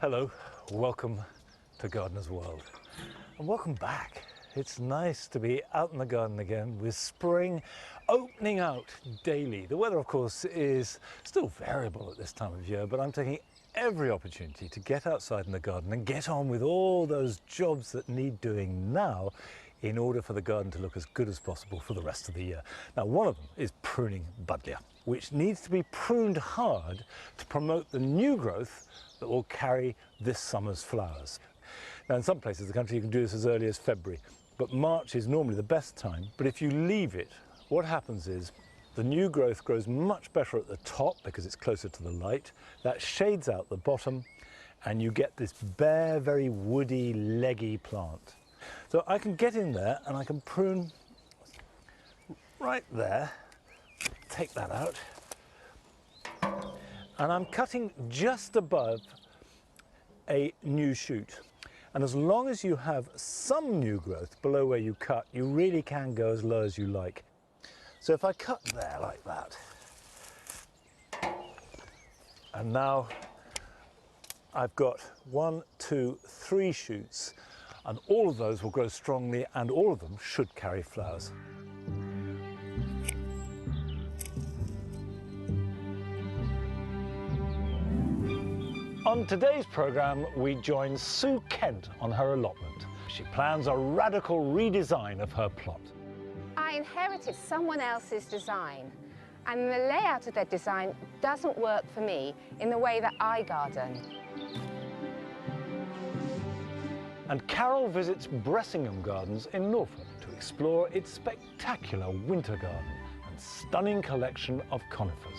Hello, welcome to Gardener's World and welcome back. It's nice to be out in the garden again with spring opening out daily. The weather of course is still variable at this time of year, but I'm taking every opportunity to get outside in the garden and get on with all those jobs that need doing now in order for the garden to look as good as possible for the rest of the year. Now, one of them is pruning buddleia, which needs to be pruned hard to promote the new growth that will carry this summer's flowers. Now, in some places of the country you can do this as early as February, but March is normally the best time. But if you leave it, what happens is the new growth grows much better at the top because it's closer to the light. That shades out the bottom and you get this bare, very woody, leggy plant. So I can get in there and I can prune right there, take that out, and I'm cutting just above a new shoot. And as long as you have some new growth below where you cut, you really can go as low as you like. So if I cut there like that, and now I've got 1, 2, 3 shoots, and all of those will grow strongly and all of them should carry flowers. On today's programme, we join Sue Kent on her allotment. She plans a radical redesign of her plot. I inherited someone else's design, and the layout of their design doesn't work for me in the way that I garden. And Carol visits Bressingham Gardens in Norfolk to explore its spectacular winter garden and stunning collection of conifers.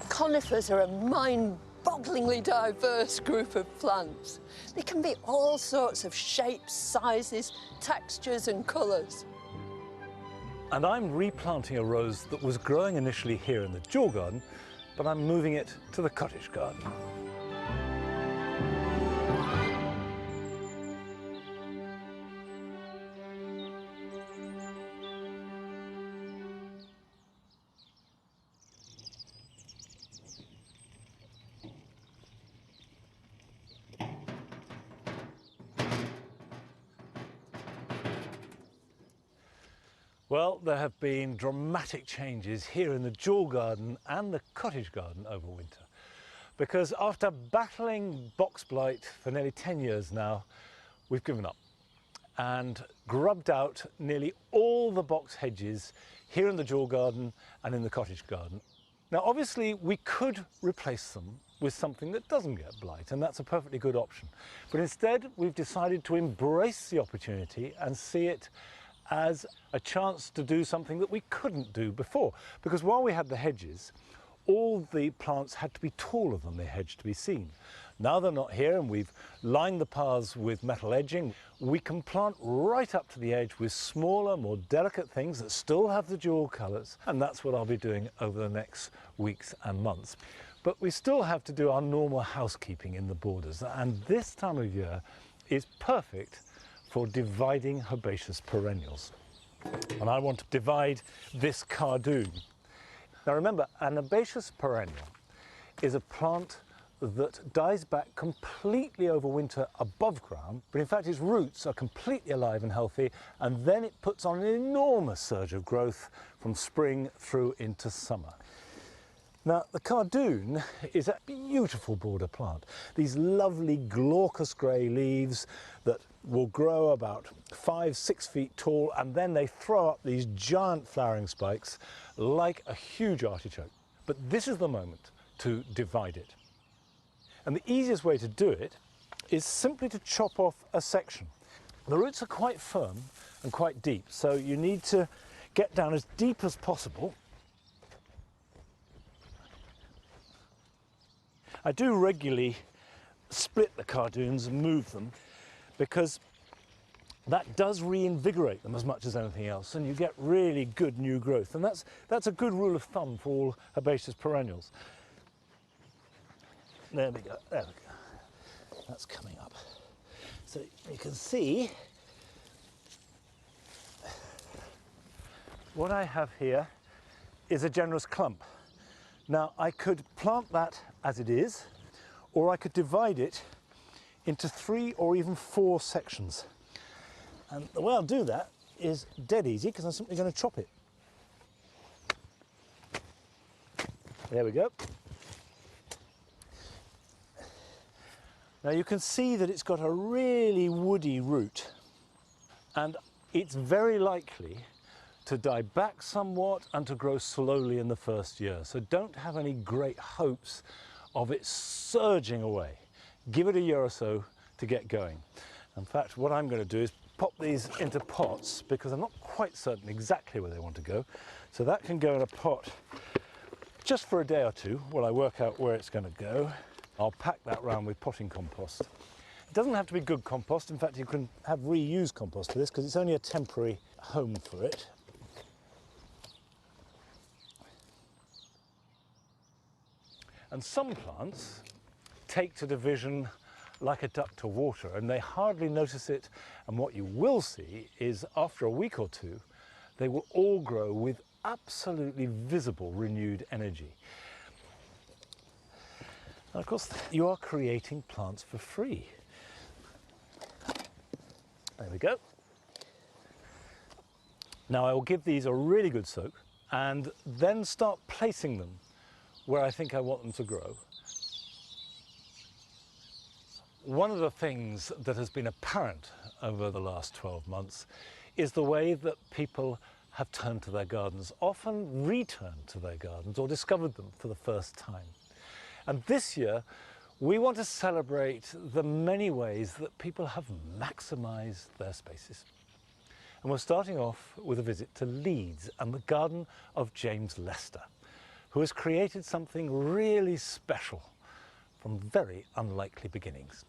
Conifers are a mind-bogglingly diverse group of plants. They can be all sorts of shapes, sizes, textures and colours. And I'm replanting a rose that was growing initially here in the dual garden, but I'm moving it to the cottage garden. Well, there have been dramatic changes here in the dual garden and the cottage garden over winter. Because after battling box blight for nearly 10 years now, we've given up and grubbed out nearly all the box hedges here in the dual garden and in the cottage garden. Now, obviously, we could replace them with something that doesn't get blight, and that's a perfectly good option. But instead, we've decided to embrace the opportunity and see it as a chance to do something that we couldn't do before. Because while we had the hedges, all the plants had to be taller than the hedge to be seen. Now they're not here and we've lined the paths with metal edging, we can plant right up to the edge with smaller, more delicate things that still have the dual colours, and that's what I'll be doing over the next weeks and months. But we still have to do our normal housekeeping in the borders, and this time of year is perfect for dividing herbaceous perennials. And I want to divide this cardoon. Now remember, an herbaceous perennial is a plant that dies back completely over winter above ground, but in fact its roots are completely alive and healthy, and then it puts on an enormous surge of growth from spring through into summer. Now, the cardoon is a beautiful border plant. These lovely glaucous grey leaves that will grow about 5-6 feet tall, and then they throw up these giant flowering spikes like a huge artichoke. But this is the moment to divide it. And the easiest way to do it is simply to chop off a section. The roots are quite firm and quite deep, so you need to get down as deep as possible. I do regularly split the cardoons and move them because that does reinvigorate them as much as anything else, and you get really good new growth. And that's a good rule of thumb for all herbaceous perennials. There we go, there we go. That's coming up. So you can see what I have here is a generous clump. Now I could plant that as it is, or I could divide it into 3 or even 4 sections. And the way I'll do that is dead easy, because I'm simply going to chop it. There we go. Now you can see that it's got a really woody root, and it's very likely to die back somewhat and to grow slowly in the first year. So don't have any great hopes of it surging away. Give it a year or so to get going. In fact, what I'm going to do is pop these into pots, because I'm not quite certain exactly where they want to go. So that can go in a pot just for a day or two while I work out where it's going to go. I'll pack that round with potting compost. It doesn't have to be good compost. In fact, you can have reused compost for this, because it's only a temporary home for it. And some plants take to division like a duck to water, and they hardly notice it. And what you will see is, after a week or two, they will all grow with absolutely visible renewed energy. And of course, you are creating plants for free. There we go. Now I will give these a really good soak and then start placing them where I think I want them to grow. One of the things that has been apparent over the last 12 months is the way that people have turned to their gardens, often returned to their gardens or discovered them for the first time. And this year, we want to celebrate the many ways that people have maximised their spaces. And we're starting off with a visit to Leeds and the garden of James Lester, who has created something really special from very unlikely beginnings.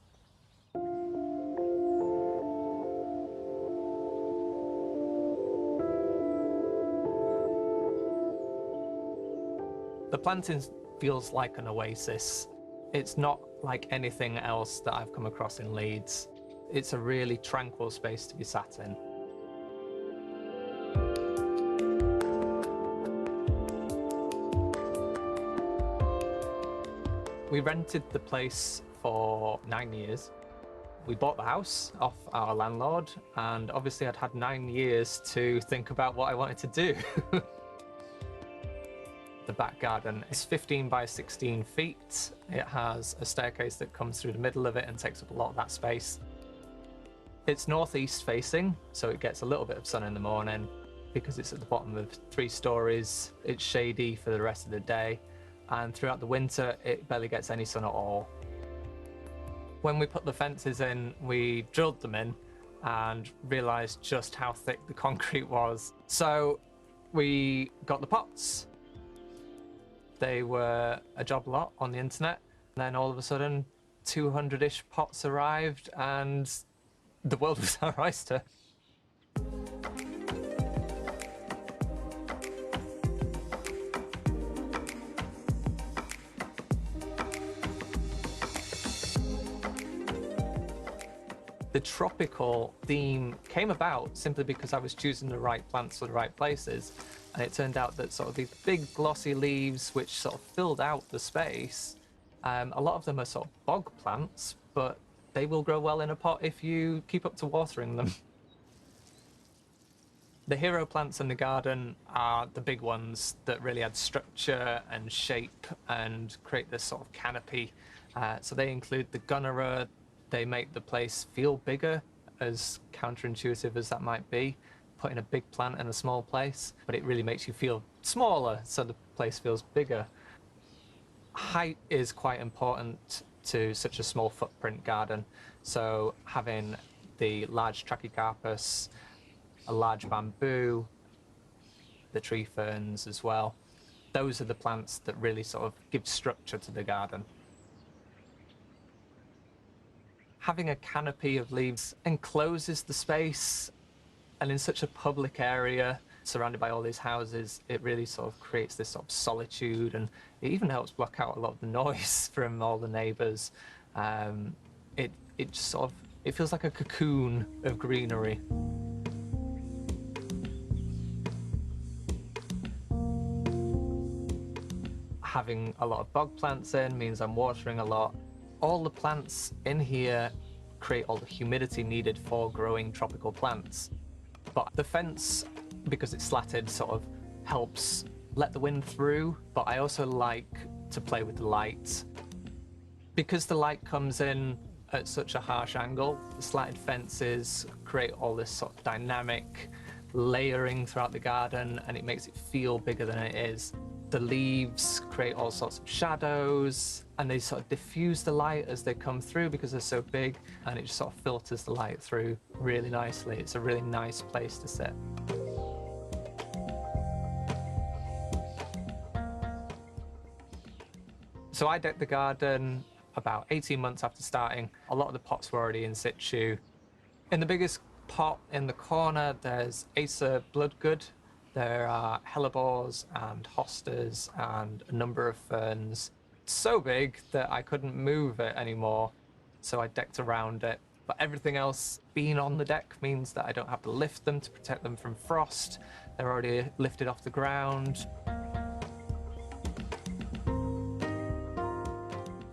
The planting feels like an oasis. It's not like anything else that I've come across in Leeds. It's a really tranquil space to be sat in. We rented the place for 9 years. We bought the house off our landlord, and obviously I'd had 9 years to think about what I wanted to do. The back garden is 15 by 16 feet. It has a staircase that comes through the middle of it and takes up a lot of that space. It's northeast facing, so it gets a little bit of sun in the morning. Because it's at the bottom of 3 stories, it's shady for the rest of the day, and throughout the winter it barely gets any sun at all. When we put the fences in, we drilled them in and realised just how thick the concrete was. So we got the pots. They were a job lot on the internet. And then all of a sudden, 200-ish pots arrived and the world was our oyster. The tropical theme came about simply because I was choosing the right plants for the right places. And it turned out that sort of these big glossy leaves, which sort of filled out the space, a lot of them are sort of bog plants, but they will grow well in a pot if you keep up to watering them. The hero plants in the garden are the big ones that really add structure and shape and create this sort of canopy. So they include the gunnera. They make the place feel bigger, as counterintuitive as that might be, putting a big plant in a small place, but it really makes you feel smaller, so the place feels bigger. Height is quite important to such a small footprint garden, so having the large trachycarpus, a large bamboo, the tree ferns as well, those are the plants that really sort of give structure to the garden. Having a canopy of leaves encloses the space, and in such a public area, surrounded by all these houses, it really sort of creates this sort of solitude, and it even helps block out a lot of the noise from all the neighbours. It just sort of, it feels like a cocoon of greenery. Having a lot of bog plants in means I'm watering a lot. all the plants in here create all the humidity needed for growing tropical plants. But the fence, because it's slatted, sort of helps let the wind through, but I also like to play with the light. Because the light comes in at such a harsh angle, the slatted fences create all this sort of dynamic layering throughout the garden, and it makes it feel bigger than it is. The leaves create all sorts of shadows, and they sort of diffuse the light as they come through because they're so big, and it just sort of filters the light through really nicely. It's a really nice place to sit. So I decked the garden about 18 months after starting. A lot of the pots were already in situ. In the biggest pot in the corner, there's Acer Bloodgood. There are hellebores and hostas and a number of ferns. So big that I couldn't move it anymore, so I decked around it. But everything else being on the deck means that I don't have to lift them to protect them from frost. They're already lifted off the ground.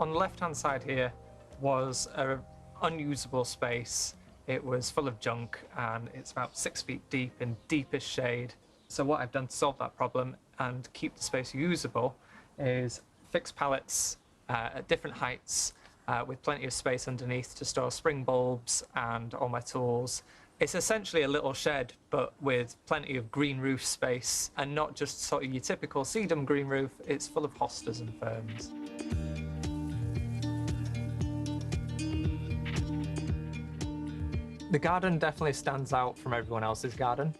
On the left-hand side here was an unusable space. It was full of junk, and it's about 6 feet deep in deepest shade. So what I've done to solve that problem and keep the space usable is fix pallets at different heights with plenty of space underneath to store spring bulbs and all my tools. It's essentially a little shed, but with plenty of green roof space, and not just sort of your typical sedum green roof. It's full of hostas and ferns. The garden definitely stands out from everyone else's garden.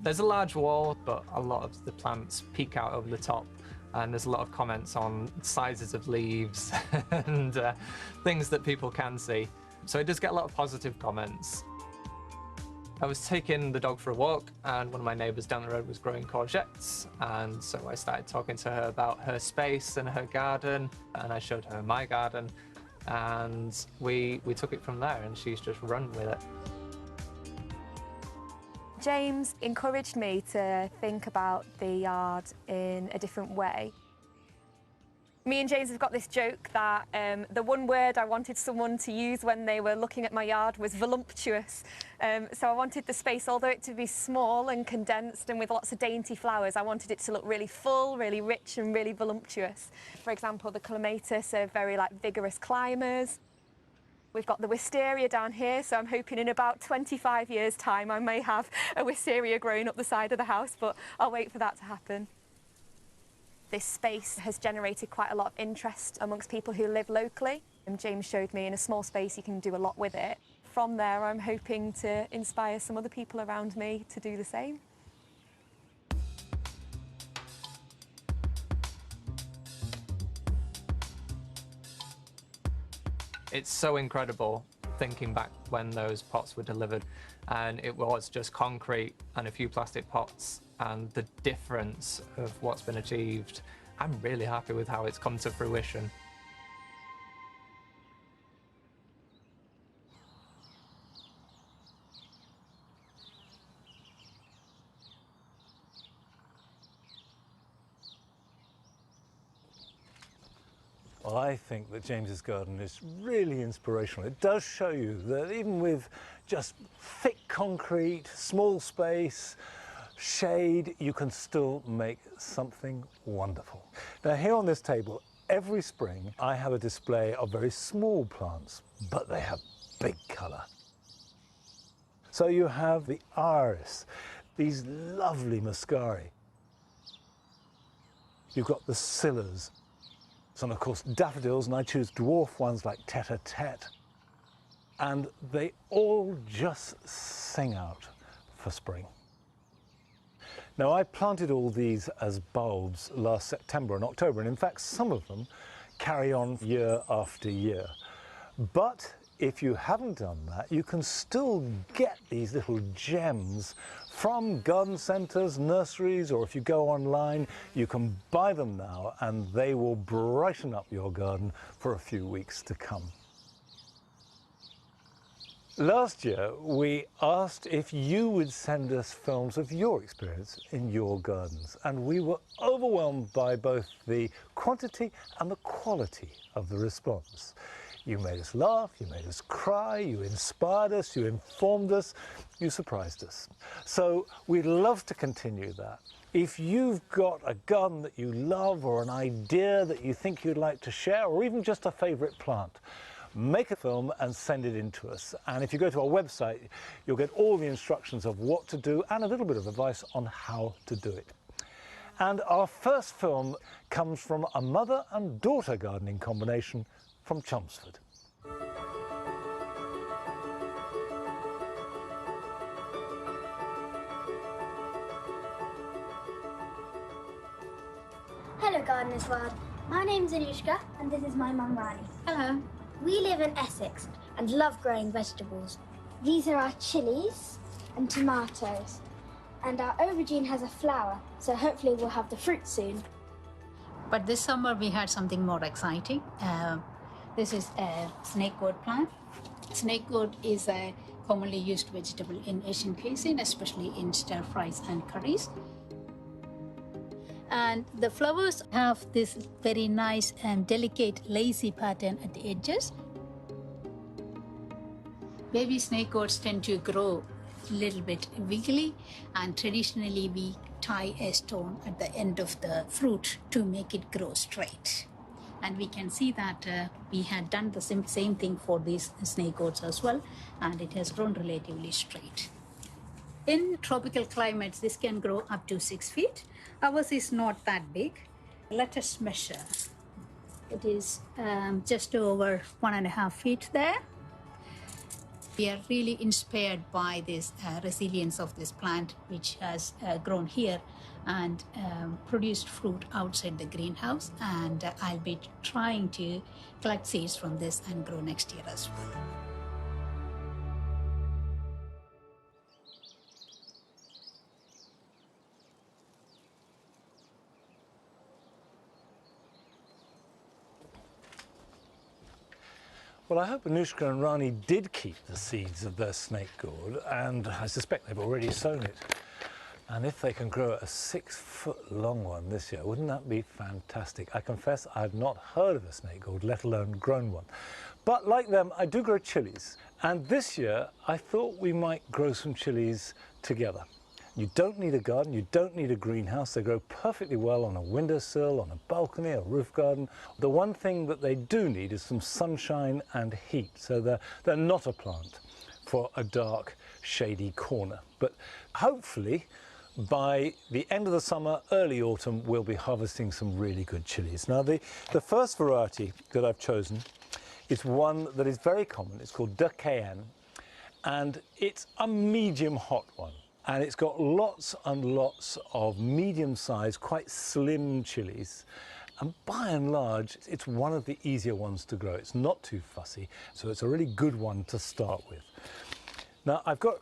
There's a large wall, but a lot of the plants peek out over the top, and there's a lot of comments on sizes of leaves and things that people can see. So it does get a lot of positive comments. I was taking the dog for a walk, and one of my neighbours down the road was growing courgettes, and so I started talking to her about her space and her garden, and I showed her my garden, and we took it from there, and she's just run with it. James encouraged me to think about the yard in a different way. Me and James have got this joke that the one word I wanted someone to use when they were looking at my yard was voluptuous. So I wanted the space, although it to be small and condensed and with lots of dainty flowers, I wanted it to look really full, really rich and really voluptuous. For example, the clematis are very vigorous climbers. We've got the wisteria down here, so I'm hoping in about 25 years' time I may have a wisteria growing up the side of the house, but I'll wait for that to happen. This space has generated quite a lot of interest amongst people who live locally. And James showed me in a small space you can do a lot with it. From there, I'm hoping to inspire some other people around me to do the same. It's so incredible thinking back when those pots were delivered, and it was just concrete and a few plastic pots, and the difference of what's been achieved. I'm really happy with how it's come to fruition. Well, I think that James's garden is really inspirational. It does show you that even with just thick concrete, small space, shade, you can still make something wonderful. Now here on this table, every spring I have a display of very small plants, but they have big colour. So you have the iris, these lovely muscari. You've got the scillas, and of course daffodils, and I choose dwarf ones like tete-a-tete. And they all just sing out for spring. Now, I planted all these as bulbs last September and October, and in fact some of them carry on year after year. But if you haven't done that, you can still get these little gems from garden centres, nurseries, or if you go online, you can buy them now, and they will brighten up your garden for a few weeks to come. Last year, we asked if you would send us films of your experience in your gardens, and we were overwhelmed by both the quantity and the quality of the response. You made us laugh, you made us cry, you inspired us, you informed us, you surprised us. So we'd love to continue that. If you've got a garden that you love or an idea that you think you'd like to share, or even just a favourite plant, make a film and send it in to us. And if you go to our website, you'll get all the instructions of what to do and a little bit of advice on how to do it. And our first film comes from a mother and daughter gardening combination from Chelmsford. Hello Gardeners World, my name's Anushka and this is my mum Rani. Hello. We live in Essex and love growing vegetables. These are our chillies and tomatoes, and our aubergine has a flower, so hopefully we'll have the fruit soon. But this summer we had something more exciting. This is a snake gourd plant. Snake gourd is a commonly used vegetable in Asian cuisine, especially in stir fries and curries. And the flowers have this very nice and delicate lacy pattern at the edges. Baby snake gourds tend to grow a little bit wiggly, and traditionally we tie a stone at the end of the fruit to make it grow straight. And we can see that we had done the same thing for these snake gourds as well, and it has grown relatively straight. In tropical climates, this can grow up to 6 feet. Ours is not that big. Let us measure. It is just over 1.5 feet there. We are really inspired by this resilience of this plant, which has grown here and produced fruit outside the greenhouse. And I'll be trying to collect seeds from this and grow next year as well. Well, I hope Anushka and Rani did keep the seeds of their snake gourd, and I suspect they've already sown it. And if they can grow a 6-foot-long one this year, wouldn't that be fantastic? I confess I've not heard of a snake gourd, let alone grown one. But like them, I do grow chillies. And this year, I thought we might grow some chillies together. You don't need a garden, you don't need a greenhouse. They grow perfectly well on a windowsill, on a balcony, a roof garden. The one thing that they do need is some sunshine and heat. So they're not a plant for a dark, shady corner. But hopefully, by the end of the summer, early autumn, we'll be harvesting some really good chillies. Now, the first variety that I've chosen is one that is very common. It's called de Cayenne, and it's a medium hot one. And it's got lots and lots of medium-sized, quite slim chillies. And by and large, it's one of the easier ones to grow. It's not too fussy, so it's a really good one to start with. Now, I've got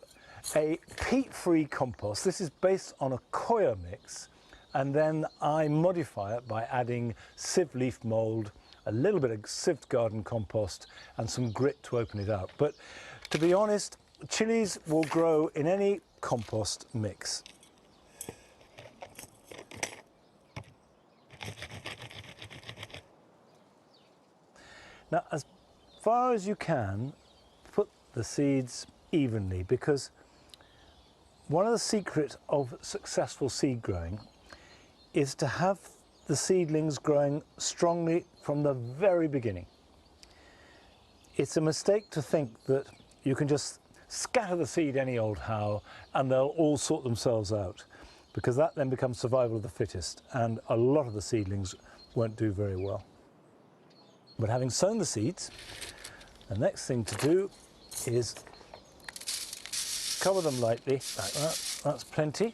a peat-free compost. This is based on a coir mix, and then I modify it by adding sieve leaf mould, a little bit of sieved garden compost, and some grit to open it out. But to be honest, chillies will grow in any compost mix. Now, as far as you can, put the seeds evenly, because one of the secrets of successful seed growing is to have the seedlings growing strongly from the very beginning. It's a mistake to think that you can just scatter the seed any old how and they'll all sort themselves out, because that then becomes survival of the fittest, and a lot of the seedlings won't do very well. But having sown the seeds, the next thing to do is cover them lightly like that. That's plenty.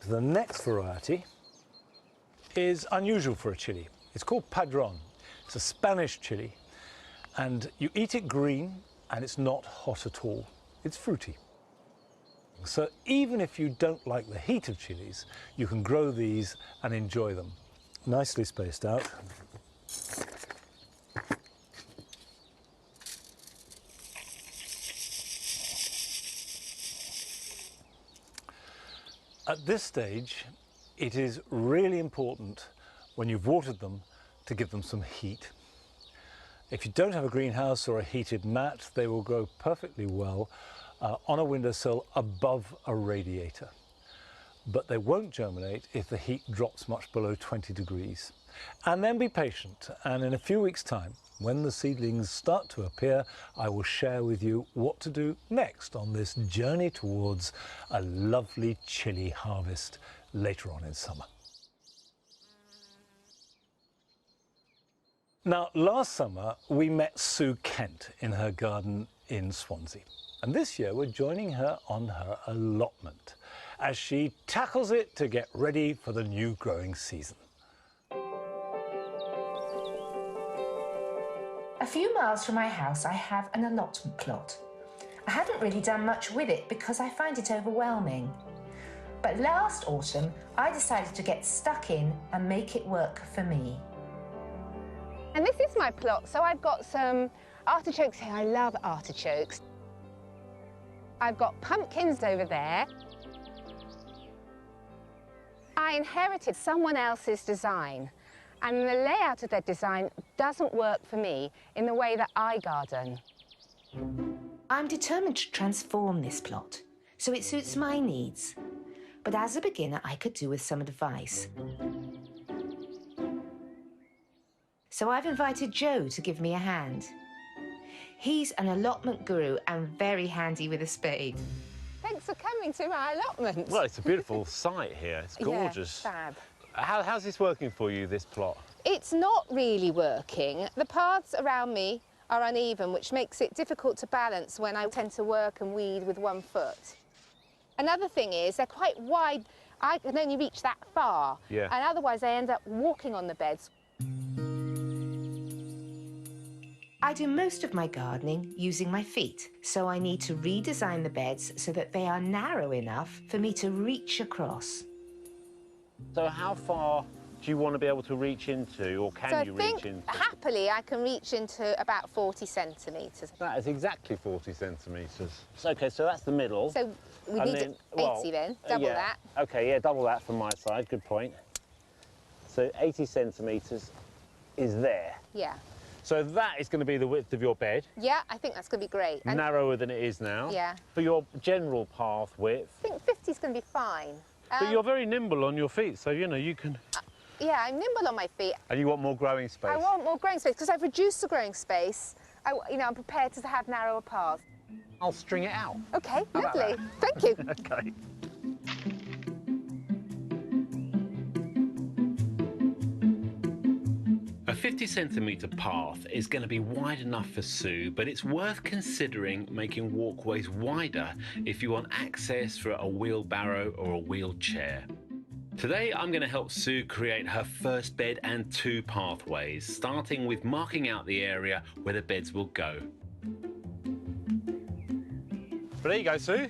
The next variety is unusual for a chilli. It's called Padron. It's a Spanish chilli, and you eat it green and it's not hot at all. It's fruity. So even if you don't like the heat of chilies, you can grow these and enjoy them. Nicely spaced out. At this stage, it is really important when you've watered them to give them some heat. If you don't have a greenhouse or a heated mat, they will grow perfectly well on a windowsill above a radiator. But they won't germinate if the heat drops much below 20 degrees. And then be patient, and in a few weeks' time, when the seedlings start to appear, I will share with you what to do next on this journey towards a lovely chilli harvest later on in summer. Now, last summer we met Sue Kent in her garden in Swansea, and this year we're joining her on her allotment as she tackles it to get ready for the new growing season. A few miles from my house I have an allotment plot. I haven't really done much with it because I find it overwhelming. But last autumn I decided to get stuck in and make it work for me. And this is my plot, so I've got some artichokes here. I love artichokes. I've got pumpkins over there. I inherited someone else's design, and the layout of their design doesn't work for me in the way that I garden. I'm determined to transform this plot so it suits my needs. But as a beginner, I could do with some advice. So I've invited Joe to give me a hand. He's an allotment guru and very handy with a spade. Thanks for coming to my allotment. Well, it's a beautiful site here. It's gorgeous. Yeah, fab. How's this working for you, this plot? It's not really working. The paths around me are uneven, which makes it difficult to balance when I tend to work and weed with 1 foot. Another thing is they're quite wide. I can only reach that far. Yeah. And otherwise I end up walking on the beds. I do most of my gardening using my feet, so I need to redesign the beds so that they are narrow enough for me to reach across. So how far do you want to be able to reach into, or can you reach into? Happily I can reach into about 40 centimetres. That is exactly 40 centimetres. So, OK, so that's the middle. So we And need then, 80 then, double that. OK, yeah, double that from my side, good point. So 80 centimetres is there. Yeah. So that is going to be the width of your bed. Yeah, I think that's going to be great. And Narrower than it is now. Yeah. For your general path width. I think 50 is going to be fine. But you're very nimble on your feet, so, you know, you can... Yeah, I'm nimble on my feet. And you want more growing space? I want more growing space because I've reduced the growing space. I'm prepared to have narrower paths. I'll string it out. OK, How about lovely. Thank you. OK. A 50-centimetre path is going to be wide enough for Sue, but it's worth considering making walkways wider if you want access for a wheelbarrow or a wheelchair. Today I'm going to help Sue create her first bed and 2 pathways, starting with marking out the area where the beds will go. But there you go, Sue.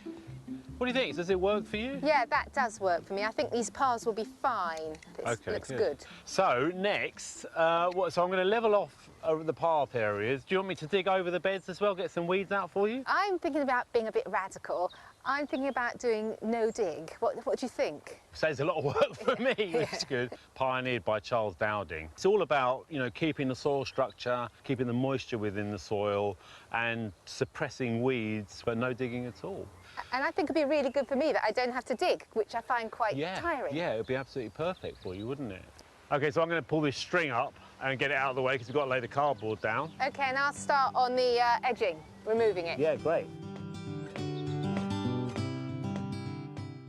What do you think? Does it work for you? Yeah, that does work for me. I think these paths will be fine. This looks good. So next, so I'm going to level off the path areas. Do you want me to dig over the beds as well, get some weeds out for you? I'm thinking about being a bit radical. I'm thinking about doing no dig. What do you think? Saves a lot of work for me, which is good. Pioneered by Charles Dowding. It's all about, you know, keeping the soil structure, keeping the moisture within the soil and suppressing weeds, but no digging at all. And I think it'd be really good for me that I don't have to dig, which I find quite tiring. Yeah, it would be absolutely perfect for you, wouldn't it? OK, so I'm going to pull this string up and get it out of the way because we've got to lay the cardboard down. OK, and I'll start on the edging, removing it. Yeah, great.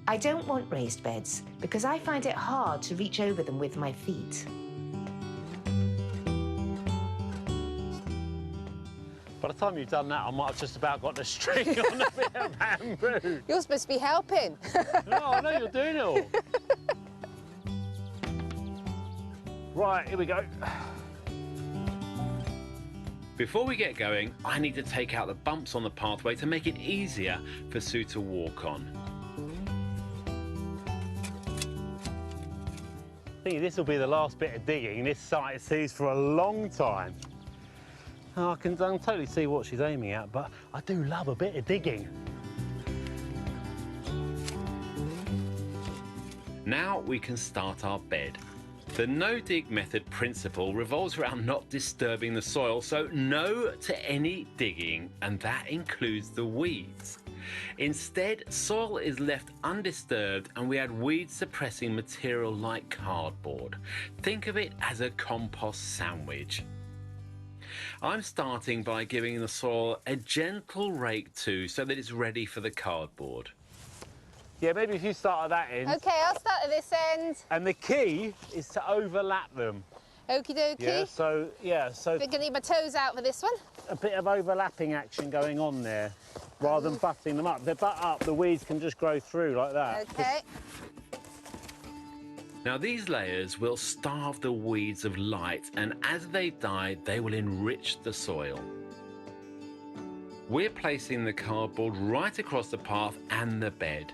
I don't want raised beds because I find it hard to reach over them with my feet. By the time you've done that, I might have just about got the string on a bit of bamboo. You're supposed to be helping. No, I know you're doing it all. Right, here we go. Before we get going, I need to take out the bumps on the pathway to make it easier for Sue to walk on. I think this will be the last bit of digging this site sees for a long time. I can totally see what she's aiming at, but I do love a bit of digging. Now we can start our bed. The no-dig method principle revolves around not disturbing the soil, so no to any digging, and that includes the weeds. Instead, soil is left undisturbed and we add weed-suppressing material like cardboard. Think of it as a compost sandwich. I'm starting by giving the soil a gentle rake too, so that it's ready for the cardboard. Yeah, maybe if you start at that end. OK, I'll start at this end. And the key is to overlap them. Okie dokie. Yeah, so I'm going to need my toes out for this one. A bit of overlapping action going on there, rather than butting them up. If they butt up, the weeds can just grow through like that. OK. Now these layers will starve the weeds of light, and as they die, they will enrich the soil. We're placing the cardboard right across the path and the bed.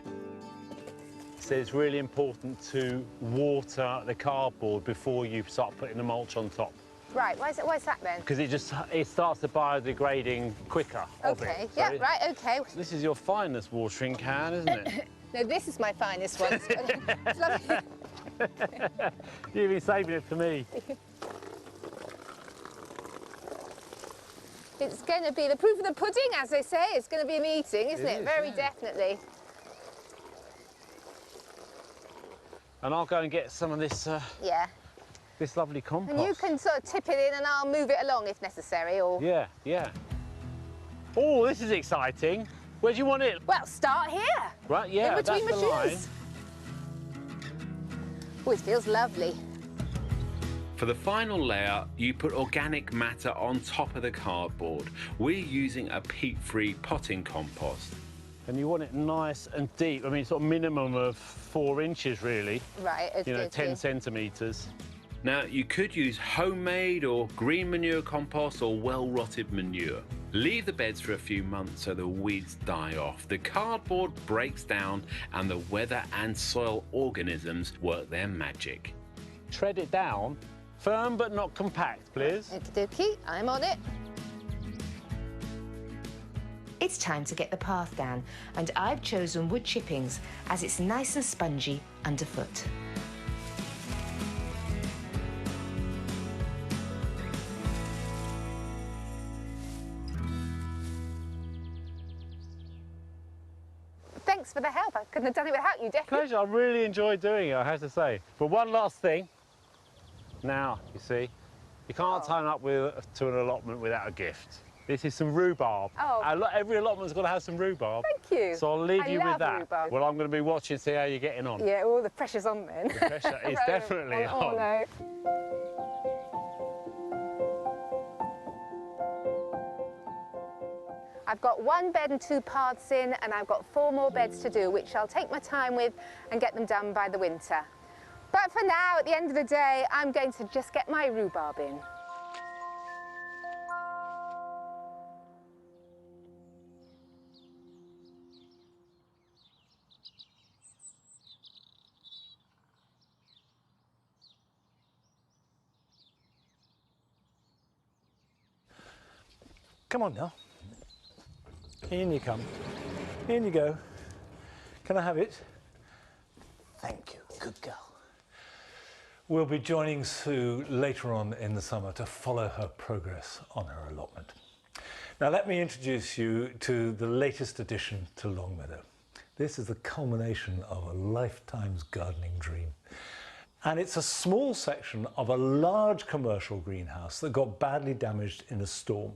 So it's really important to water the cardboard before you start putting the mulch on top. Right, why is that then? Because it starts the biodegrading quicker. OK, yeah, right, OK. This is your finest watering can, isn't it? No, this is my finest one. It's lovely. You've been saving it for me. It's going to be the proof of the pudding, as they say. It's going to be an eating, isn't it? Very definitely. And I'll go and get some of this Yeah. this lovely compost. And you can sort of tip it in and I'll move it along if necessary, or... Yeah, yeah. Oh, this is exciting. Where do you want it? Well, start here. Right, yeah, in between that's my the line. shoes. Oh, it feels lovely. For the final layer, you put organic matter on top of the cardboard. We're using a peat-free potting compost. And you want it nice and deep. I mean, sort of minimum of 4 inches, really. Right, okay. You know, 10 centimetres. Now, you could use homemade or green manure compost or well-rotted manure. Leave the beds for a few months so the weeds die off. The cardboard breaks down and the weather and soil organisms work their magic. Tread it down, firm but not compact, please. Okie dokie, I'm on it. It's time to get the path down, and I've chosen wood chippings as it's nice and spongy underfoot. Thanks for the help. I couldn't have done it without you, definitely. Pleasure, I really enjoyed doing it, I have to say. But one last thing. Now, you see, you can't turn up to an allotment without a gift. This is some rhubarb. Oh. Every allotment's got to have some rhubarb. Thank you. So I'll leave you with love that. rhubarb. Well, I'm going to be watching, see how you're getting on. Yeah, all the pressure's on then. The pressure is definitely on. Oh, no. I've got 1 bed and 2 paths in, and I've got 4 more beds to do, which I'll take my time with and get them done by the winter. But for now, at the end of the day, I'm going to just get my rhubarb in. Come on now. In you come. In you go. Can I have it? Thank you. Good girl. We'll be joining Sue later on in the summer to follow her progress on her allotment. Now let me introduce you to the latest addition to Longmeadow. This is the culmination of a lifetime's gardening dream. And it's a small section of a large commercial greenhouse that got badly damaged in a storm.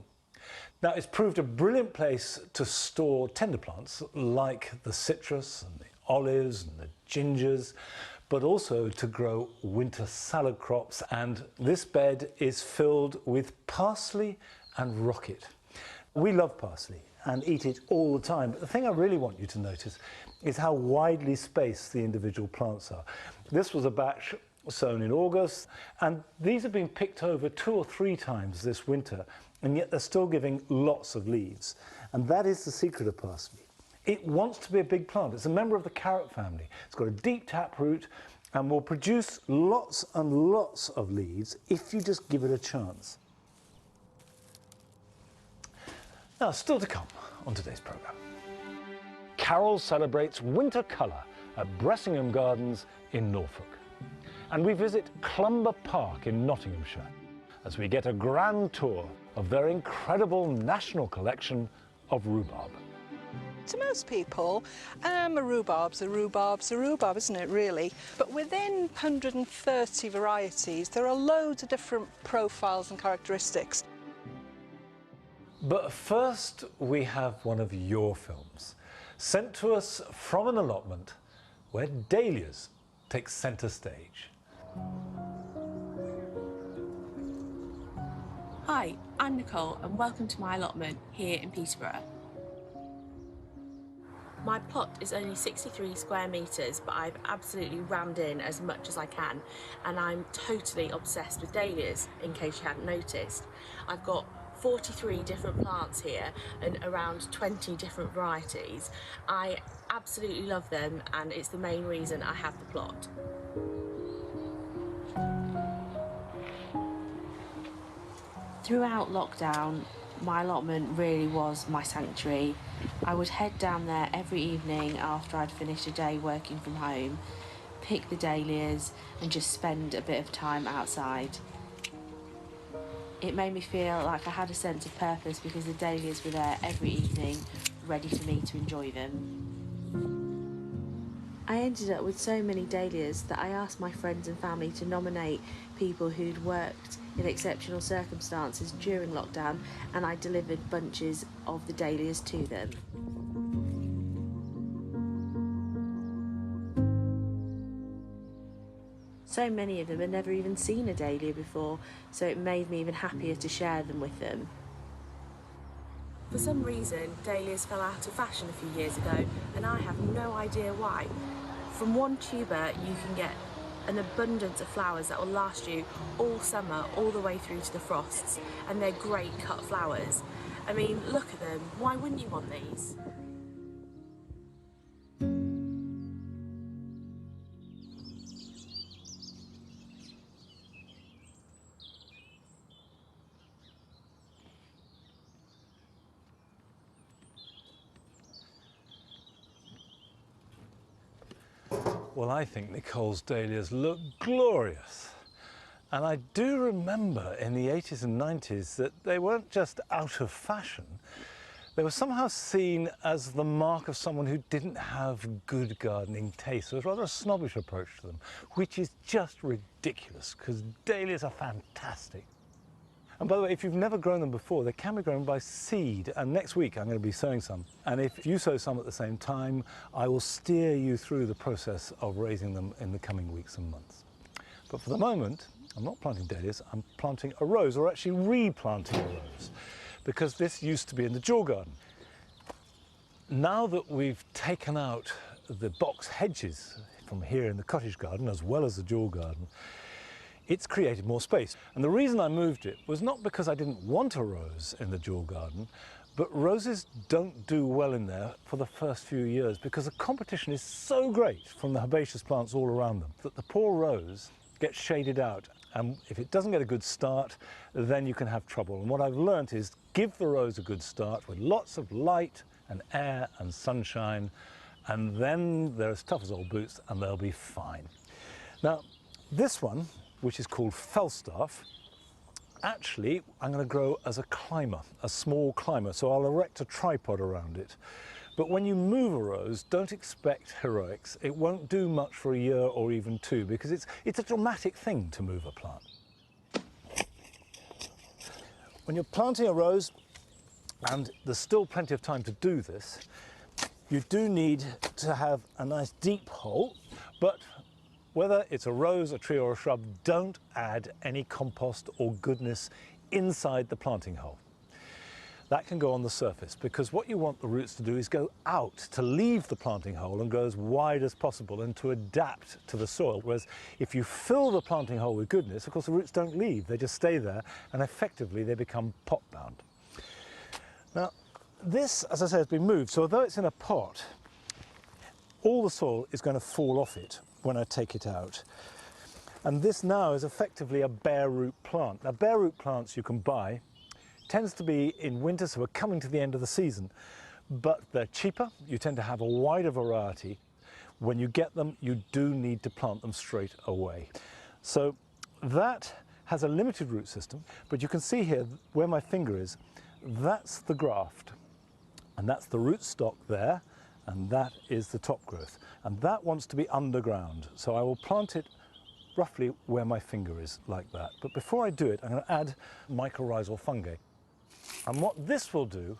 Now, it's proved a brilliant place to store tender plants like the citrus and the olives and the gingers, but also to grow winter salad crops. And this bed is filled with parsley and rocket. We love parsley and eat it all the time, but the thing I really want you to notice is how widely spaced the individual plants are. This was a batch sown in August, and these have been picked over 2 or 3 times this winter, and yet they're still giving lots of leaves. And that is the secret of parsley. It wants to be a big plant. It's a member of the carrot family. It's got a deep taproot and will produce lots and lots of leaves if you just give it a chance. Now, still to come on today's programme. Carol celebrates winter colour at Bressingham Gardens in Norfolk. And we visit Clumber Park in Nottinghamshire as we get a grand tour of their incredible national collection of rhubarb. To most people, a rhubarb's a rhubarb's a rhubarb, isn't it, really? But within 130 varieties, there are loads of different profiles and characteristics. But first, we have one of your films, sent to us from an allotment where dahlias take centre stage. Hi, I'm Nicole and welcome to my allotment here in Peterborough. My plot is only 63 square metres, but I've absolutely rammed in as much as I can, and I'm totally obsessed with dahlias, in case you hadn't noticed. I've got 43 different plants here and around 20 different varieties. I absolutely love them, and it's the main reason I have the plot. Throughout lockdown, my allotment really was my sanctuary. I would head down there every evening after I'd finished a day working from home, pick the dahlias and just spend a bit of time outside. It made me feel like I had a sense of purpose because the dahlias were there every evening, ready for me to enjoy them. I ended up with so many dahlias that I asked my friends and family to nominate people who'd worked in exceptional circumstances during lockdown, and I delivered bunches of the dahlias to them. So many of them had never even seen a dahlia before, so it made me even happier to share them with them. For some reason, dahlias fell out of fashion a few years ago, and I have no idea why. From one tuber, you can get an abundance of flowers that will last you all summer, all the way through to the frosts, and they're great cut flowers. I mean, look at them. Why wouldn't you want these? Well, I think Nicole's dahlias look glorious. And I do remember in the 80s and 90s that they weren't just out of fashion, they were somehow seen as the mark of someone who didn't have good gardening taste. There was rather a snobbish approach to them, which is just ridiculous because dahlias are fantastic. And by the way, if you've never grown them before, they can be grown by seed. And next week I'm going to be sowing some. And if you sow some at the same time, I will steer you through the process of raising them in the coming weeks and months. But for the moment, I'm not planting dahlias, I'm planting a rose, or actually replanting a rose, because this used to be in the jaw garden. Now that we've taken out the box hedges from here in the cottage garden, as well as the jaw garden, it's created more space. And the reason I moved it was not because I didn't want a rose in the jaw garden, but roses don't do well in there for the first few years because the competition is so great from the herbaceous plants all around them that the poor rose gets shaded out. And if it doesn't get a good start, then you can have trouble. And what I've learned is give the rose a good start with lots of light and air and sunshine, and then they're as tough as old boots and they'll be fine. Now, this one, which is called Falstaff, actually I'm going to grow as a climber, a small climber, so I'll erect a tripod around it. But when you move a rose, don't expect heroics. It won't do much for a year or even two because it's a dramatic thing to move a plant. When you're planting a rose, and there's still plenty of time to do this, you do need to have a nice deep hole, but whether it's a rose, a tree or a shrub, don't add any compost or goodness inside the planting hole. That can go on the surface because what you want the roots to do is go out, to leave the planting hole and go as wide as possible and to adapt to the soil. Whereas if you fill the planting hole with goodness, of course the roots don't leave, they just stay there and effectively they become pot bound. Now this, as I say, has been moved, so although it's in a pot, all the soil is going to fall off it when I take it out. And this now is effectively a bare root plant. Now bare root plants you can buy, tends to be in winter, so we're coming to the end of the season, but they're cheaper, you tend to have a wider variety. when you get them, you do need to plant them straight away. So that has a limited root system, but you can see here where my finger is, that's the graft, and that's the root stock there, and that is the top growth, and that wants to be underground. So I will plant it roughly where my finger is, like that. But before I do it, I'm going to add mycorrhizal fungi. And what this will do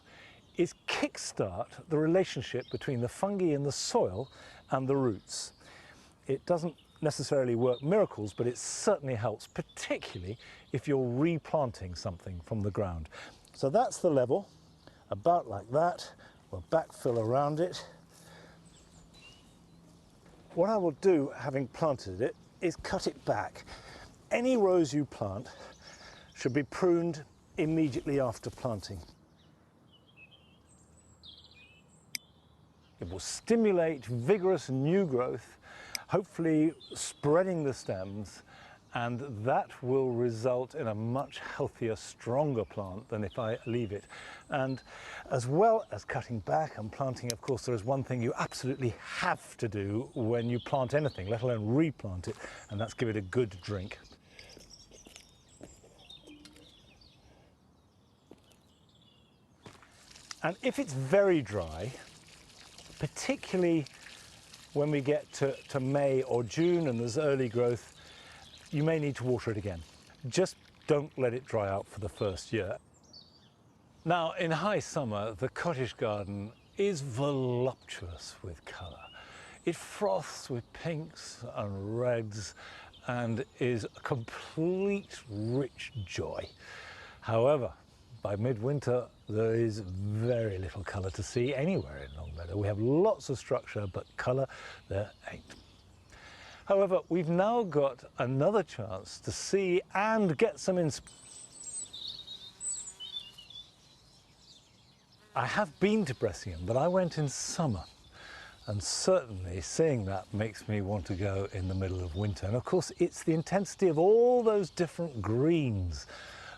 is kickstart the relationship between the fungi in the soil and the roots. It doesn't necessarily work miracles, but it certainly helps, particularly if you're replanting something from the ground. So that's the level, about like that. We'll backfill around it. What I will do, having planted it, is cut it back. Any rows you plant should be pruned immediately after planting. It will stimulate vigorous new growth, hopefully spreading the stems, and that will result in a much healthier, stronger plant than if I leave it. And as well as cutting back and planting, of course, there is one thing you absolutely have to do when you plant anything, let alone replant it, and that's give it a good drink. And if it's very dry, particularly when we get to May or June and there's early growth, you may need to water it again. Just don't let it dry out for the first year. Now, in high summer, the cottage garden is voluptuous with colour. It froths with pinks and reds and is a complete rich joy. However, by midwinter, there is very little colour to see anywhere in Longmeadow. We have lots of structure, but colour there ain't. However, we've now got another chance to see and get some inspiration. I have been to Bressingham, but I went in summer, and certainly seeing that makes me want to go in the middle of winter. And of course, it's the intensity of all those different greens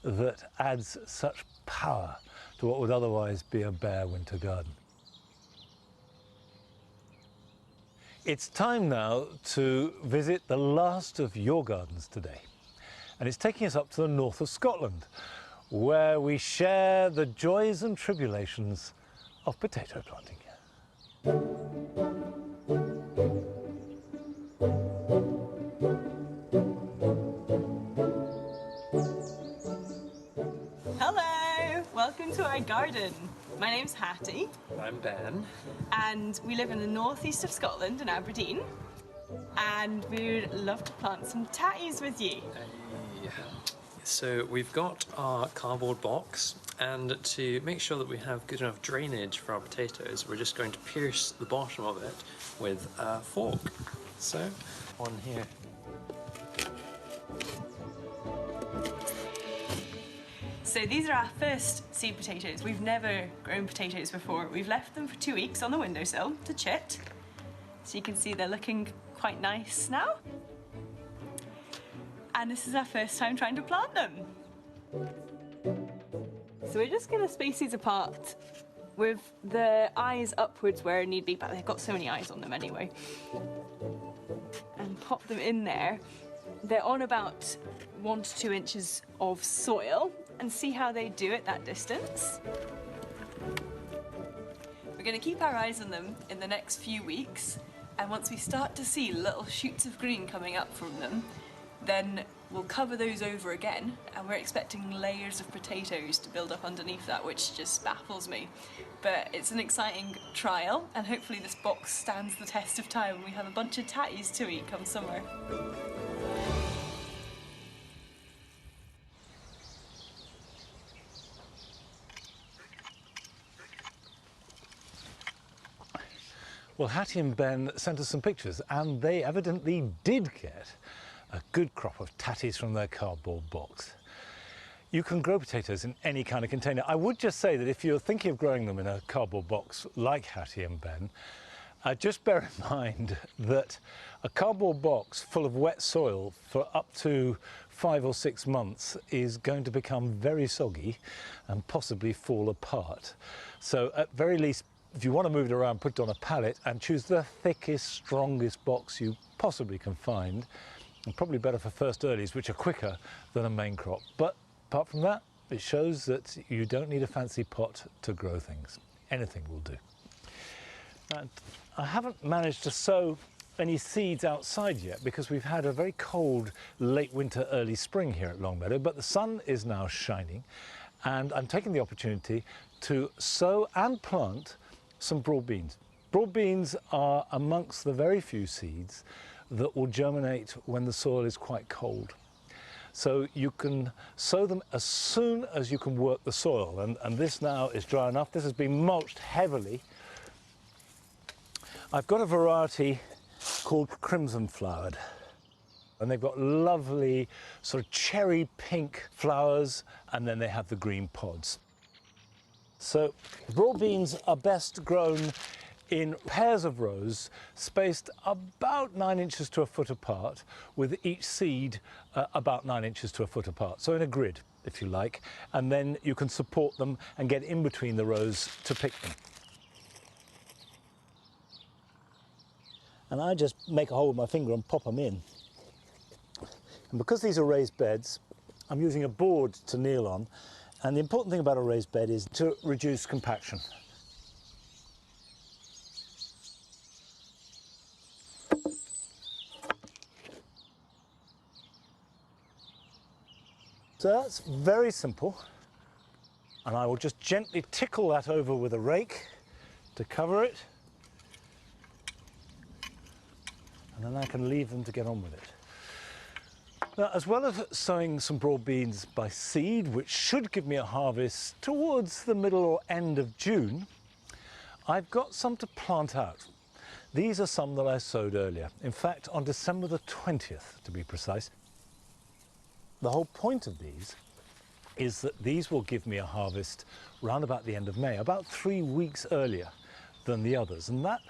that adds such power to what would otherwise be a bare winter garden. It's time now to visit the last of your gardens today, and it's taking us up to the north of Scotland, where we share the joys and tribulations of potato planting. Hello, welcome to our garden. My name's Hattie. I'm Ben. And we live in the northeast of Scotland in Aberdeen. And we'd love to plant some tatties with you. So we've got our cardboard box, and to make sure that we have good enough drainage for our potatoes, we're just going to pierce the bottom of it with a fork. So, one here. So these are our first seed potatoes. We've never grown potatoes before. We've left them for 2 weeks on the windowsill to chit. So you can see they're looking quite nice now. And this is our first time trying to plant them. So we're just going to space these apart with the eyes upwards where need be, but they've got so many eyes on them anyway. And pop them in there. They're on about 1 to 2 inches of soil, and see how they do at that distance. We're going to keep our eyes on them in the next few weeks, and once we start to see little shoots of green coming up from them, then we'll cover those over again, and we're expecting layers of potatoes to build up underneath that, which just baffles me. But it's an exciting trial, and hopefully this box stands the test of time and we have a bunch of tatties to eat come summer. Well, Hattie and Ben sent us some pictures, and they evidently did get a good crop of tatties from their cardboard box. You can grow potatoes in any kind of container. I would just say that if you're thinking of growing them in a cardboard box like Hattie and Ben, just bear in mind that a cardboard box full of wet soil for up to 5 or 6 months is going to become very soggy and possibly fall apart. So at very least, if you want to move it around, put it on a pallet and choose the thickest, strongest box you possibly can find. And probably better for first earlies, which are quicker than a main crop. But apart from that, it shows that you don't need a fancy pot to grow things. Anything will do. And I haven't managed to sow any seeds outside yet because we've had a very cold late winter, early spring here at Longmeadow, but the sun is now shining and I'm taking the opportunity to sow and plant some broad beans. Broad beans are amongst the very few seeds that will germinate when the soil is quite cold. So you can sow them as soon as you can work the soil, and this now is dry enough. This has been mulched heavily. I've got a variety called crimson flowered, and they've got lovely sort of cherry pink flowers, and then they have the green pods. So broad beans are best grown in pairs of rows spaced about 9 inches to a foot apart, with each seed about 9 inches to a foot apart. So in a grid, if you like, and then you can support them and get in between the rows to pick them. And I just make a hole with my finger and pop them in. And because these are raised beds, I'm using a board to kneel on. And the important thing about a raised bed is to reduce compaction. So that's very simple. And I will just gently tickle that over with a rake to cover it. And then I can leave them to get on with it. Now, as well as sowing some broad beans by seed, which should give me a harvest towards the middle or end of June, I've got some to plant out. These are some that I sowed earlier. In fact, on December the 20th, to be precise. The whole point of these is that these will give me a harvest round about the end of May, about 3 weeks earlier than the others. And that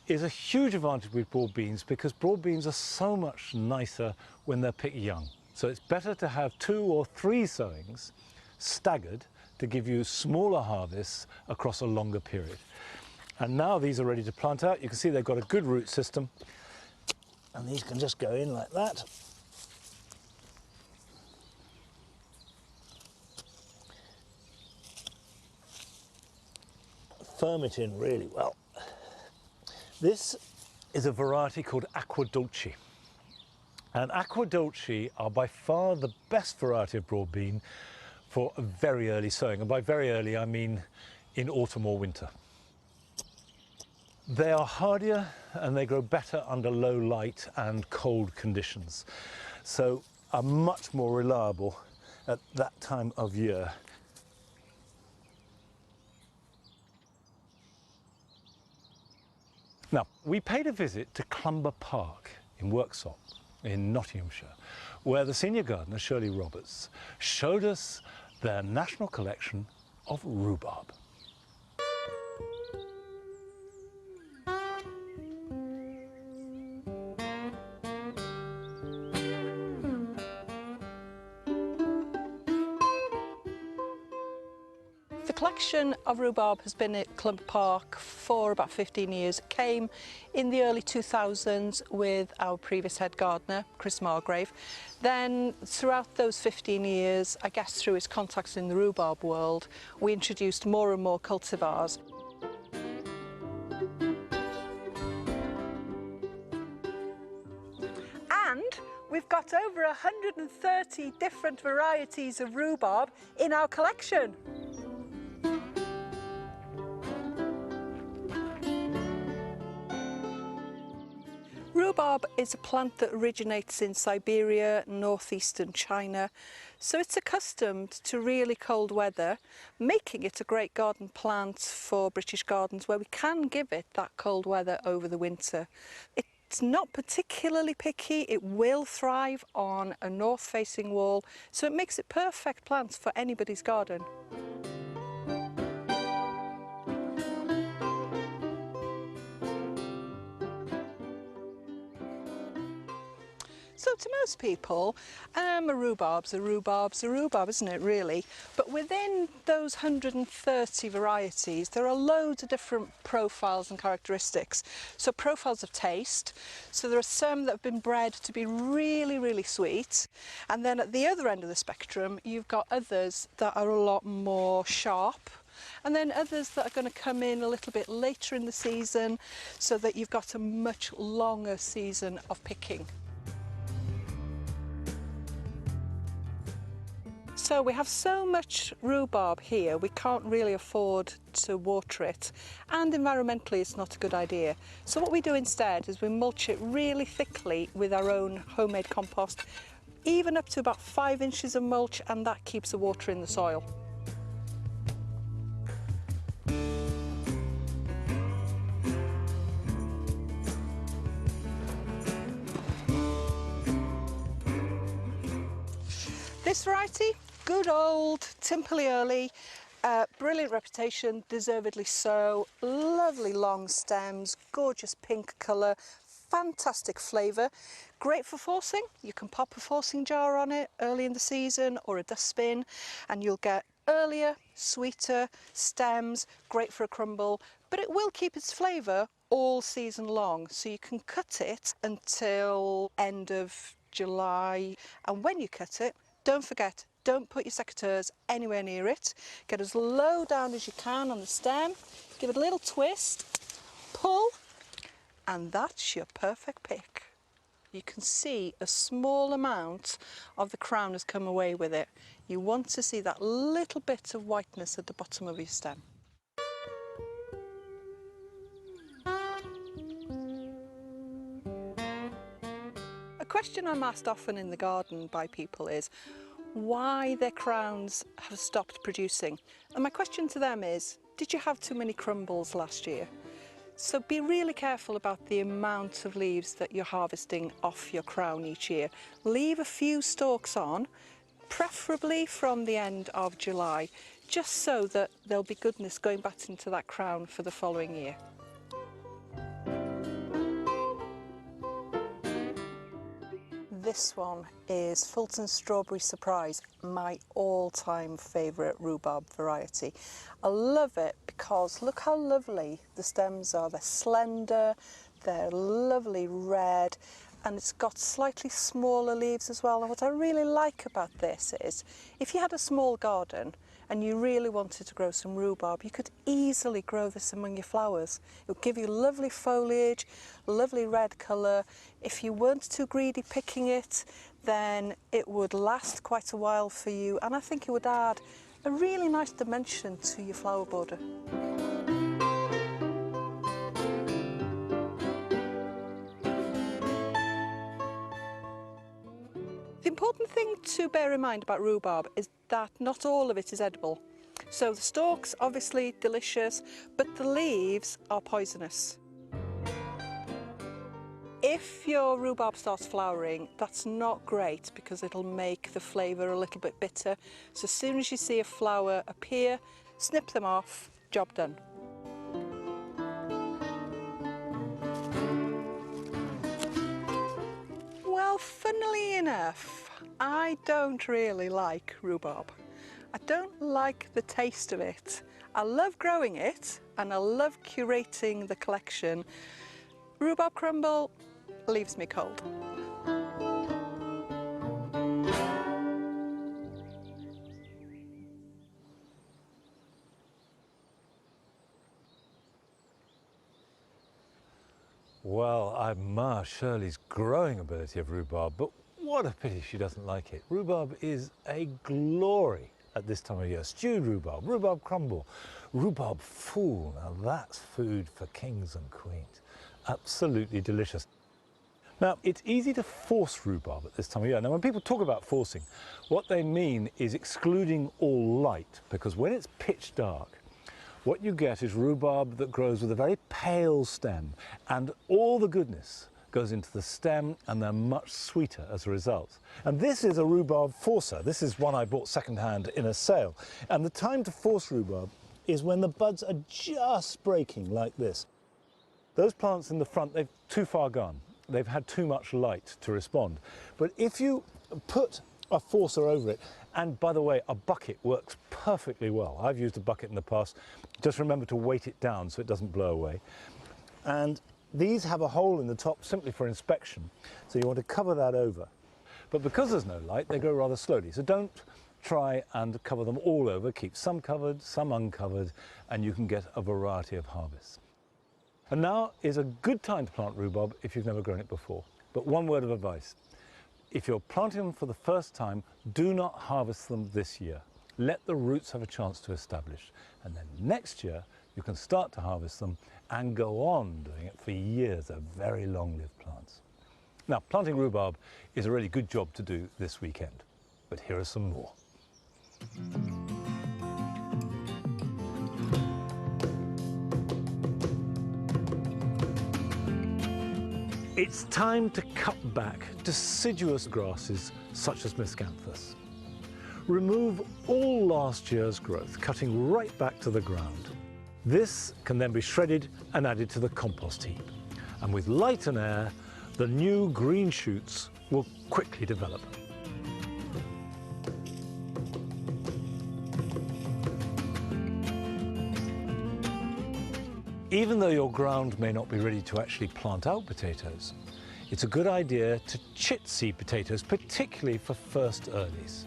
is a huge advantage with broad beans because broad beans are so much nicer when they're picked young. So it's better to have 2 or 3 sowings staggered to give you smaller harvests across a longer period. And now these are ready to plant out. You can see they've got a good root system, and these can just go in like that. Firm it in really well. This is a variety called Acqua Dolce. And Acqua Dolce are by far the best variety of broad bean for a very early sowing. And by very early, I mean in autumn or winter. They are hardier and they grow better under low light and cold conditions. So are much more reliable at that time of year. Now, we paid a visit to Clumber Park in Worksop in Nottinghamshire, where the senior gardener, Shirley Roberts, showed us their national collection of rhubarb. The collection of rhubarb has been at Clumber Park for about 15 years. It came in the early 2000s with our previous head gardener, Chris Margrave. Then throughout those 15 years, I guess through his contacts in the rhubarb world, we introduced more and more cultivars. And we've got over 130 different varieties of rhubarb in our collection. Rhubarb is a plant that originates in Siberia, northeastern China, so it's accustomed to really cold weather, making it a great garden plant for British gardens where we can give it that cold weather over the winter. It's not particularly picky, it will thrive on a north-facing wall, so it makes it perfect plants for anybody's garden. So So to most people, a rhubarb's a rhubarb, isn't it, really? But within those 130 varieties, there are loads of different profiles and characteristics. So profiles of taste. So there are some that have been bred to be really, really sweet. And then at the other end of the spectrum, you've got others that are a lot more sharp. And then others that are going to come in a little bit later in the season, so that you've got a much longer season of picking. So we have so much rhubarb here, we can't really afford to water it, and environmentally it's not a good idea. So what we do instead is we mulch it really thickly with our own homemade compost, even up to about 5 inches of mulch, and that keeps the water in the soil. This variety, good old Timperley Early, brilliant reputation, deservedly so, lovely long stems, gorgeous pink colour, fantastic flavour, great for forcing. You can pop a forcing jar on it early in the season or a dustbin and you'll get earlier, sweeter stems, great for a crumble, but it will keep its flavour all season long, so you can cut it until end of July, and when you cut it, don't forget, don't put your secateurs anywhere near it. Get as low down as you can on the stem, give it a little twist, pull, and that's your perfect pick. You can see a small amount of the crown has come away with it. You want to see that little bit of whiteness at the bottom of your stem. A question I'm asked often in the garden by people is why their crowns have stopped producing. And my question to them is, did you have too many crumbles last year? So be really careful about the amount of leaves that you're harvesting off your crown each year. Leave a few stalks on, preferably from the end of July, just so that there'll be goodness going back into that crown for the following year. This one is Fulton Strawberry Surprise, my all-time favourite rhubarb variety. I love it because look how lovely the stems are. They're slender, they're lovely red, and it's got slightly smaller leaves as well. And what I really like about this is, if you had a small garden and you really wanted to grow some rhubarb, you could easily grow this among your flowers. It would give you lovely foliage, lovely red colour. If you weren't too greedy picking it, then it would last quite a while for you, and I think it would add a really nice dimension to your flower border. The important thing to bear in mind about rhubarb is that not all of it is edible. So the stalks, obviously delicious, but the leaves are poisonous. If your rhubarb starts flowering, that's not great because it'll make the flavour a little bit bitter. So as soon as you see a flower appear, snip them off, job done. Well, funnily enough, I don't really like rhubarb. I don't like the taste of it. I love growing it and I love curating the collection. Rhubarb crumble leaves me cold. Well, I admire Shirley's growing ability of rhubarb, but what a pity she doesn't like it. Rhubarb is a glory at this time of year. Stewed rhubarb, rhubarb crumble, rhubarb fool. Now that's food for kings and queens. Absolutely delicious. Now, it's easy to force rhubarb at this time of year. Now, when people talk about forcing, what they mean is excluding all light, because when it's pitch dark, what you get is rhubarb that grows with a very pale stem, and all the goodness goes into the stem, and they're much sweeter as a result. And this is a rhubarb forcer. This is one I bought second-hand in a sale. And the time to force rhubarb is when the buds are just breaking like this. Those plants in the front, they've too far gone. they've had too much light to respond. But if you put a forcer over it, and by the way, a bucket works perfectly well. I've used a bucket in the past. Just remember to weight it down so it doesn't blow away. And these have a hole in the top simply for inspection, so you want to cover that over. But because there's no light, they grow rather slowly, so don't try and cover them all over. Keep some covered, some uncovered, and you can get a variety of harvests. And now is a good time to plant rhubarb if you've never grown it before. But one word of advice: if you're planting them for the first time, do not harvest them this year. Let the roots have a chance to establish, and then next year you can start to harvest them and go on doing it for years. They're very long-lived plants. Now, planting rhubarb is a really good job to do this weekend, but here are some more. It's time to cut back deciduous grasses such as miscanthus. Remove all last year's growth, cutting right back to the ground. This can then be shredded and added to the compost heap. And with light and air, the new green shoots will quickly develop. Even though your ground may not be ready to actually plant out potatoes, it's a good idea to chit seed potatoes, particularly for first earlies.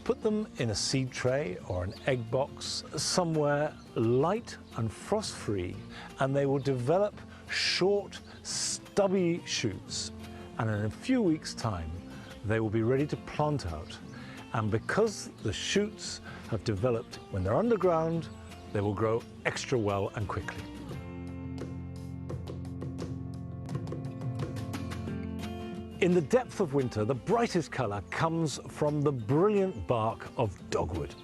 Put them in a seed tray or an egg box somewhere light and frost-free, and they will develop short, stubby shoots. And in a few weeks' time, they will be ready to plant out. And because the shoots have developed when they're underground, they will grow extra well and quickly. In the depth of winter, the brightest colour comes from the brilliant bark of dogwood.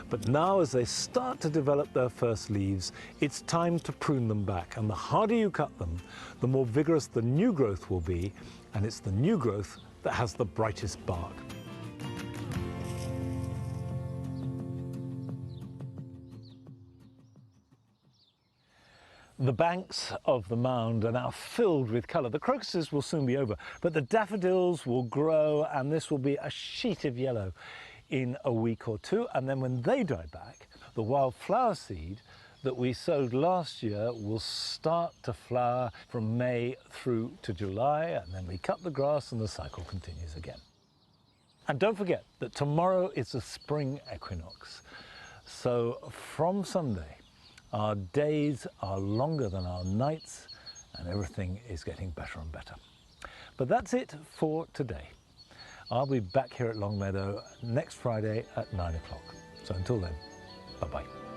But now, as they start to develop their first leaves, it's time to prune them back. And the harder you cut them, the more vigorous the new growth will be, and it's the new growth that has the brightest bark. The banks of the mound are now filled with colour. The crocuses will soon be over, but the daffodils will grow, and this will be a sheet of yellow in a week or two. And then when they die back, the wildflower seed that we sowed last year will start to flower from May through to July, and then we cut the grass and the cycle continues again. And don't forget that tomorrow is the spring equinox. So from Sunday, our days are longer than our nights, and everything is getting better and better. But that's it for today. I'll be back here at Longmeadow next Friday at 9 o'clock. So until then, bye-bye.